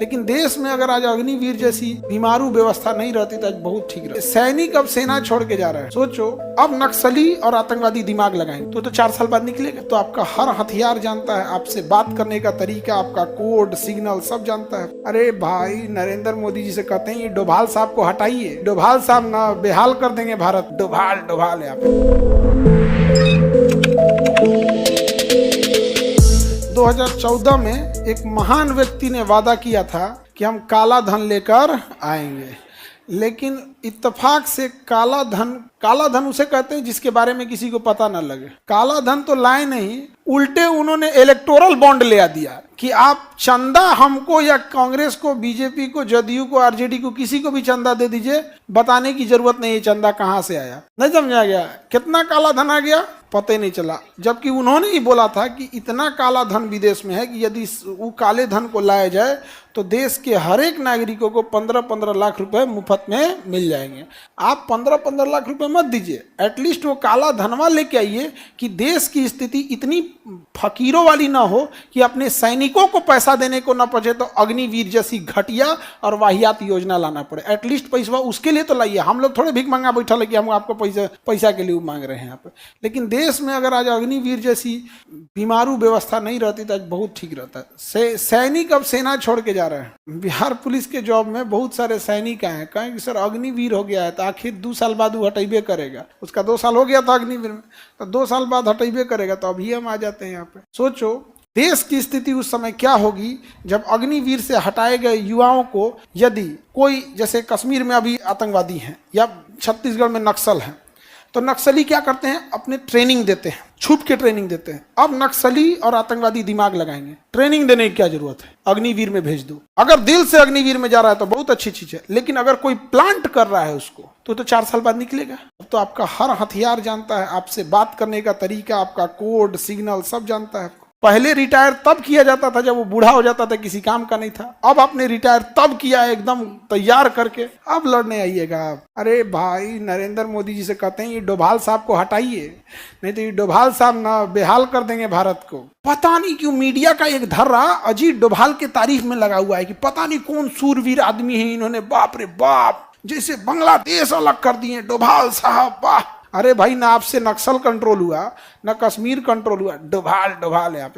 लेकिन देश में अगर आज अग्निवीर जैसी बीमारू व्यवस्था नहीं रहती तो आज बहुत ठीक रहता। सैनिक अब सेना छोड़ के जा रहे हैं। सोचो, अब नक्सली और आतंकवादी दिमाग लगाएंगे तो 4 साल बाद निकलेगा। तो आपका हर हथियार जानता है, आपसे बात करने का तरीका, आपका कोड सिग्नल सब जानता है। अरे भाई, नरेंद्र मोदी जी से कहते हैं ये डोभाल साहब को हटाइए, डोभाल साहब ना बेहाल कर देंगे भारत। डोभाल है आप। 2014 में एक महान व्यक्ति ने वादा किया था कि हम काला धन लेकर आएंगे, लेकिन इत्तेफाक से काला धन उसे कहते हैं जिसके बारे में किसी को पता न लगे। काला धन तो लाए नहीं, उल्टे उन्होंने इलेक्टोरल बॉन्ड ले दिया कि आप चंदा हमको या कांग्रेस को, बीजेपी को, जदयू को, आरजेडी को, किसी को भी चंदा दे दीजिए, बताने की जरूरत नहीं है चंदा कहां से आया। नहीं समझा गया? कितना काला धन आ गया पता ही नहीं चला, जबकि उन्होंने ही बोला था कि इतना काला धन विदेश में है कि यदि वो काले धन को लाया जाए तो देश के हर एक नागरिकों को 15-15 लाख रुपए मुफ्त में मिल जाएंगे। आप 15-15 लाख रुपए मत दीजिए, एटलीस्ट वो काला धनवा लेके आइए कि देश की स्थिति इतनी फकीरों वाली ना हो कि अपने सैनिकों को पैसा देने को ना पड़े तो अग्निवीर जैसी घटिया और वाहियात योजना लाना पड़े। एटलीस्ट पैसा उसके लिए तो लाइए। हम लोग थोड़े भीख मांगा बैठा है कि हम आपको पैसा के लिए मांग रहे हैं यहाँ पे। लेकिन देश में अगर आज अग्निवीर जैसी बीमारू व्यवस्था नहीं रहती तो आज बहुत ठीक रहता है। सैनिक अब सेना छोड़ के जा रहे हैं। बिहार पुलिस के जॉब में बहुत सारे सैनिक आए हैं, कहें कि सर अग्निवीर हो गया है तो आखिर 2 साल बाद वो हटेबे करेगा। उसका 2 साल हो गया था अग्निवीर में, तो 2 साल बाद हटेबे करेगा। तो अभी हम आ जाते हैं यहाँ पे। सोचो देश की स्थिति उस समय क्या होगी जब अग्निवीर से हटाए गए युवाओं को, यदि कोई, जैसे कश्मीर में अभी आतंकवादी हैं या छत्तीसगढ़ में नक्सल हैं, तो नक्सली क्या करते हैं, अपने ट्रेनिंग देते हैं, छुप के ट्रेनिंग देते हैं। अब नक्सली और आतंकवादी दिमाग लगाएंगे, ट्रेनिंग देने की क्या जरूरत है, अग्निवीर में भेज दो। अगर दिल से अग्निवीर में जा रहा है तो बहुत अच्छी चीज है, लेकिन अगर कोई प्लांट कर रहा है उसको तो 4 साल बाद निकलेगा। अब तो आपका हर हथियार जानता है, आपसे बात करने का तरीका, आपका कोड सिग्नल सब जानता है। पहले रिटायर तब किया जाता था जब वो बूढ़ा हो जाता था, किसी काम का नहीं था। अब आपने रिटायर तब किया एकदम तैयार करके, अब लड़ने आइएगा आप। अरे भाई, नरेंद्र मोदी जी से कहते हैं ये डोभाल साहब को हटाइए, नहीं तो ये डोभाल साहब ना बेहाल कर देंगे भारत को। पता नहीं क्यों मीडिया का एक धर्रा अजीत डोभाल के तारीफ में लगा हुआ है कि पता नहीं कौन सूरवीर आदमी है, इन्होंने बाप रे बाप जैसे बांग्लादेश अलग कर दिए डोभाल साहब, वाह। अरे भाई, ना आपसे नक्सल कंट्रोल हुआ, ना कश्मीर कंट्रोल हुआ, डोभाल है आप।